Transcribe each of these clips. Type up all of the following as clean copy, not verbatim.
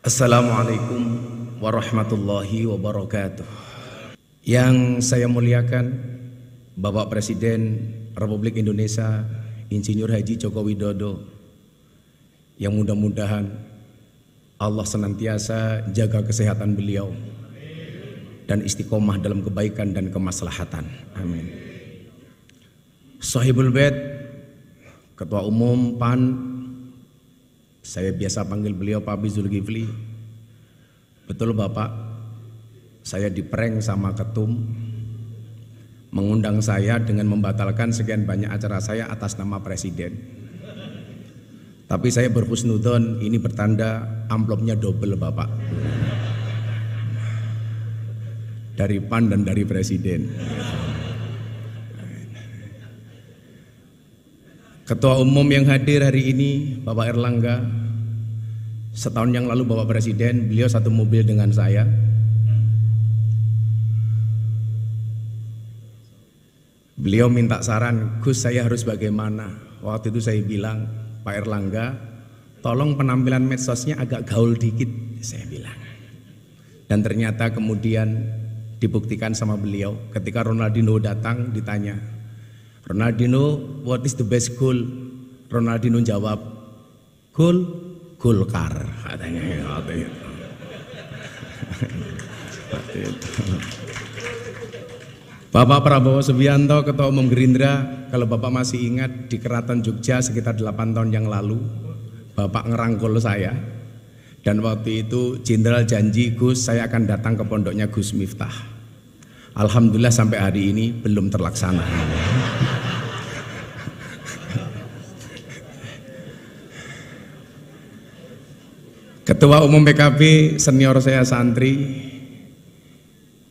Assalamualaikum warahmatullahi wabarakatuh. Yang saya muliakan Bapak Presiden Republik Indonesia Insinyur Haji Joko Widodo, yang mudah-mudahan Allah senantiasa jaga kesehatan beliau dan istiqomah dalam kebaikan dan kemaslahatan. Amin. Sahibul Bait, Ketua Umum PAN, saya biasa panggil beliau Pak Zulkifli. Betul Bapak, saya diprank sama ketum, mengundang saya dengan membatalkan sekian banyak acara saya atas nama Presiden. Tapi saya berhusnudzon, ini bertanda amplopnya double Bapak, dari PAN dan dari Presiden. Ketua Umum yang hadir hari ini Bapak Erlangga, setahun yang lalu Bapak Presiden, beliau satu mobil dengan saya. Beliau minta saran, Gus saya harus bagaimana? Waktu itu saya bilang, Pak Erlangga, tolong penampilan medsosnya agak gaul dikit, saya bilang. Dan ternyata kemudian dibuktikan sama beliau ketika Ronaldinho datang ditanya, Ronaldinho, what is the best goal? Ronaldinho jawab, goal Golkar, katanya. Bapak Prabowo Subianto, Ketua Umum Gerindra, kalau Bapak masih ingat di Keraton Jogja sekitar 8 tahun yang lalu, Bapak ngerangkul saya, dan waktu itu Jenderal janji, Gus saya akan datang ke pondoknya Gus Miftah. Alhamdulillah sampai hari ini belum terlaksana. Ketua Umum PKB senior saya santri,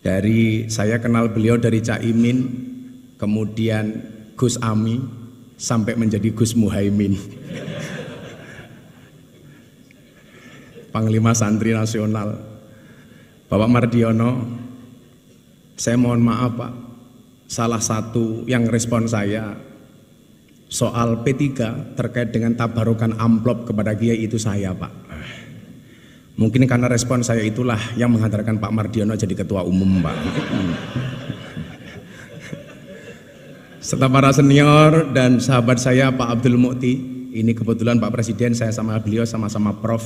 dari saya kenal beliau dari Caimin, kemudian Gus Ami, sampai menjadi Gus Muhaimin, Panglima Santri Nasional, Bapak Mardiono. Saya mohon maaf Pak, salah satu yang respon saya soal P3 terkait dengan tabarukan amplop kepada Kiai itu saya Pak. Mungkin karena respon saya itulah yang menghantarkan Pak Mardiono jadi Ketua Umum Pak. Serta para senior dan sahabat saya Pak Abdul Mukti, ini kebetulan Pak Presiden saya sama beliau sama-sama prof.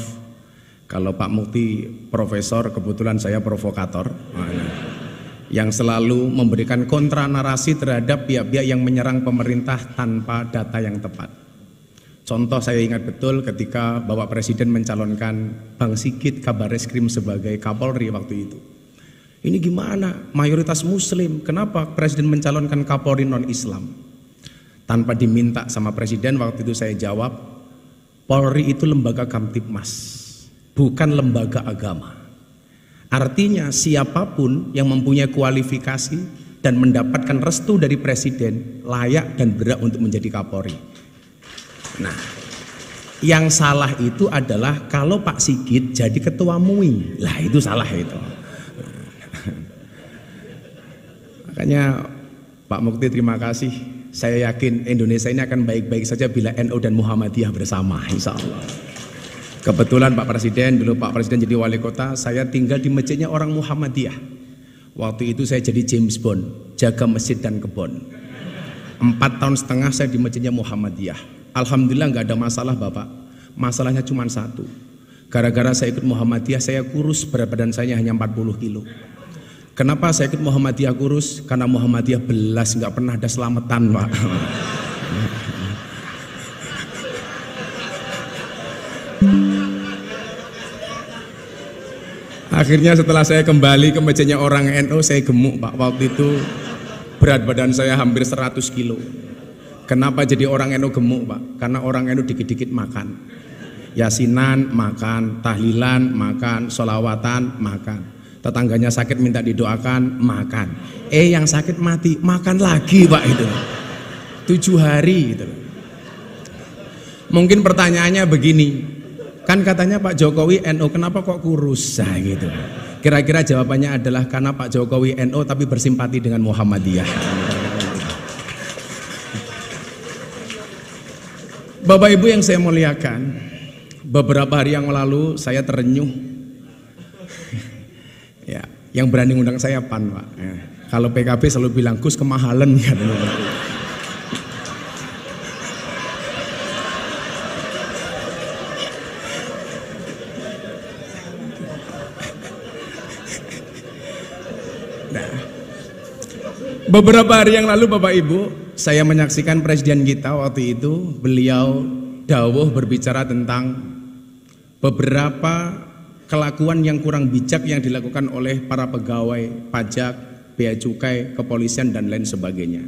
Kalau Pak Mukti profesor, kebetulan saya provokator, yang selalu memberikan kontra narasi terhadap pihak-pihak yang menyerang pemerintah tanpa data yang tepat. Contoh saya ingat betul ketika Bapak Presiden mencalonkan Bang Sigit Kabareskrim sebagai Kapolri waktu itu. Ini gimana? Mayoritas Muslim, kenapa Presiden mencalonkan Kapolri non-Islam? Tanpa diminta sama Presiden, waktu itu saya jawab, Polri itu lembaga Kamtibmas, bukan lembaga agama. Artinya siapapun yang mempunyai kualifikasi dan mendapatkan restu dari Presiden layak dan berhak untuk menjadi Kapolri. Nah, yang salah itu adalah kalau Pak Sigit jadi ketua MUI, lah itu salah itu. Makanya Pak Mukti terima kasih. Saya yakin Indonesia ini akan baik-baik saja bila NU dan Muhammadiyah bersama, insya Allah. Kebetulan Pak Presiden, dulu Pak Presiden jadi wali kota, saya tinggal di masjidnya orang Muhammadiyah. Waktu itu saya jadi James Bond, jaga masjid dan kebon. 4,5 tahun saya di masjidnya Muhammadiyah. Alhamdulillah nggak ada masalah Bapak. Masalahnya cuma satu. Gara-gara saya ikut Muhammadiyah, saya kurus, berat badan saya hanya 40 kilo. Kenapa saya ikut Muhammadiyah kurus? Karena Muhammadiyah belas, nggak pernah ada selamatan Pak. Akhirnya setelah saya kembali ke masjidnya orang NU, saya gemuk Pak. Waktu itu berat badan saya hampir 100 kilo. Kenapa jadi orang NU gemuk Pak? Karena orang NU dikit-dikit makan. Yasinan makan, tahlilan makan, sholawatan makan. Tetangganya sakit minta didoakan makan. Yang sakit mati makan lagi Pak itu. 7 hari gitu. Mungkin pertanyaannya begini, kan katanya Pak Jokowi NU, kenapa kok kurus? Nah, gitu. Kira-kira jawabannya adalah karena Pak Jokowi NU tapi bersimpati dengan Muhammadiyah. Bapak Ibu yang saya muliakan, beberapa hari yang lalu saya terenyuh Ya, yang berani ngundang saya PAN, Pak. Ya. Kalau PKB selalu bilang Gus kemahalan kan. Nah, beberapa hari yang lalu Bapak Ibu, saya menyaksikan presiden kita waktu itu, beliau dawuh berbicara tentang beberapa kelakuan yang kurang bijak yang dilakukan oleh para pegawai pajak, bea cukai, kepolisian dan lain sebagainya.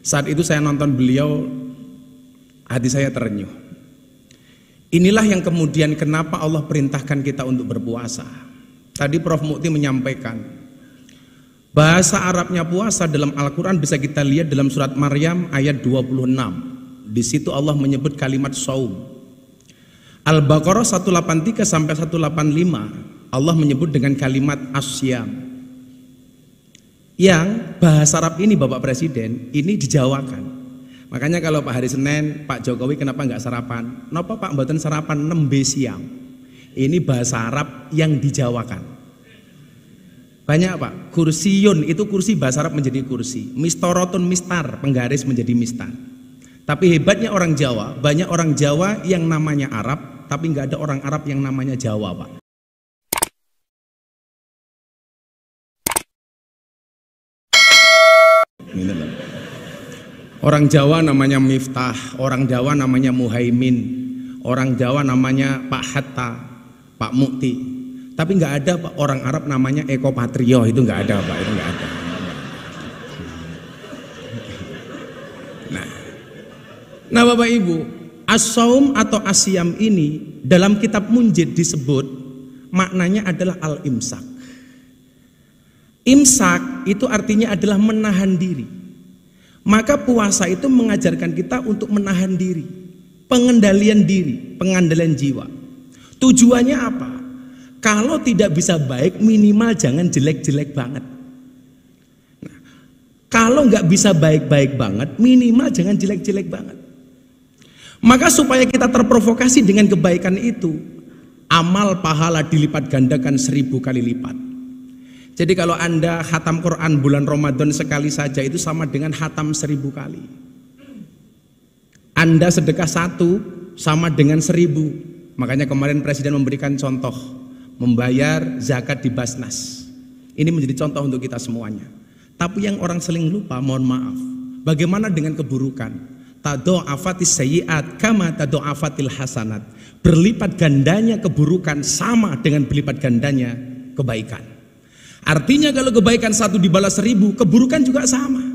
Saat itu saya nonton beliau, hati saya terenyuh. Inilah yang kemudian kenapa Allah perintahkan kita untuk berpuasa. Tadi Prof Mukti menyampaikan bahasa Arabnya puasa dalam Al-Quran bisa kita lihat dalam surat Maryam ayat 26. Di situ Allah menyebut kalimat saum. Al-Baqarah 183 sampai 185 Allah menyebut dengan kalimat asyam. Yang bahasa Arab ini Bapak Presiden ini dijawakan. Makanya kalau Pak hari Senin Pak Jokowi kenapa nggak sarapan? Kenapa Pak mboten sarapan nembe siam? Ini bahasa Arab yang dijawakan. Banyak Pak. Kursiyun itu kursi bahasa Arab menjadi kursi. Mistorotun mistar penggaris menjadi mistar. Tapi hebatnya orang Jawa, banyak orang Jawa yang namanya Arab, tapi nggak ada orang Arab yang namanya Jawa, Pak. Orang Jawa namanya Miftah, orang Jawa namanya Muhaimin, orang Jawa namanya Pak Hatta, Pak Mukti. Tapi nggak ada Pak orang Arab namanya Eko Patrio, itu nggak ada Pak, itu nggak ada. Nah Bapak Ibu, as-saum atau asyam ini dalam kitab Munjid disebut maknanya adalah al-imsak. Imsak itu artinya adalah menahan diri. Maka puasa itu mengajarkan kita untuk menahan diri, pengendalian diri, pengendalian jiwa. Tujuannya apa? Kalau tidak bisa baik minimal jangan jelek-jelek banget. Nah, kalau nggak bisa baik-baik banget minimal jangan jelek-jelek banget. Maka supaya kita terprovokasi dengan kebaikan itu, amal pahala dilipat gandakan 1000 kali lipat. Jadi kalau Anda khatam Quran bulan Ramadan sekali saja itu sama dengan khatam 1000 kali. Anda sedekah 1 sama dengan 1000. Makanya kemarin Presiden memberikan contoh membayar zakat di Basnas. Ini menjadi contoh untuk kita semuanya. Tapi yang orang sering lupa, mohon maaf, bagaimana dengan keburukan? Tado'afatis sayyi'at kama tado'afatil hasanat. Berlipat gandanya keburukan sama dengan berlipat gandanya kebaikan. Artinya kalau kebaikan 1 dibalas 1000, keburukan juga sama.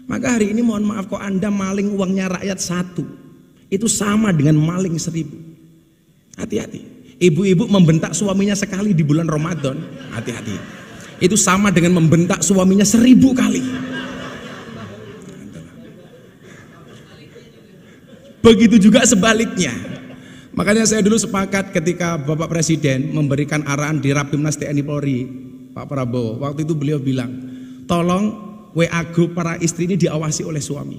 Maka hari ini mohon maaf kok Anda maling uangnya rakyat 1, itu sama dengan maling 1000. Hati-hati. Ibu-ibu membentak suaminya sekali di bulan Ramadan, hati-hati. Itu sama dengan membentak suaminya 1000 kali. Begitu juga sebaliknya. Makanya saya dulu sepakat ketika Bapak Presiden memberikan arahan di Rapimnas TNI Polri, Pak Prabowo, waktu itu beliau bilang, tolong WA grup para istri ini diawasi oleh suami.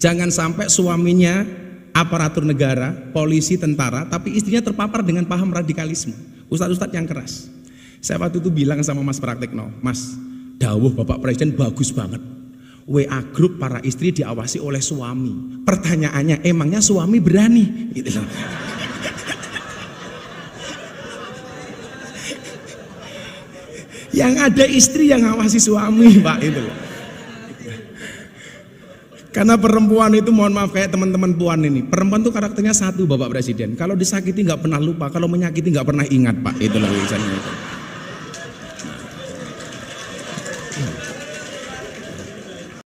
Jangan sampai suaminya aparatur negara, polisi, tentara, tapi istrinya terpapar dengan paham radikalisme, ustadz-ustadz yang keras. Saya waktu itu bilang sama Mas Praktekno, Mas, dawuh Bapak Presiden bagus banget. WA grup para istri diawasi oleh suami. Pertanyaannya, emangnya suami berani? Gitu loh. Yang ada istri yang ngawasi suami, Pak, itu loh. Karena perempuan itu mohon maaf kayak teman-teman puan ini. Perempuan itu karakternya satu Bapak Presiden. Kalau disakiti nggak pernah lupa, kalau menyakiti nggak pernah ingat, Pak. Itulah urusannya itu.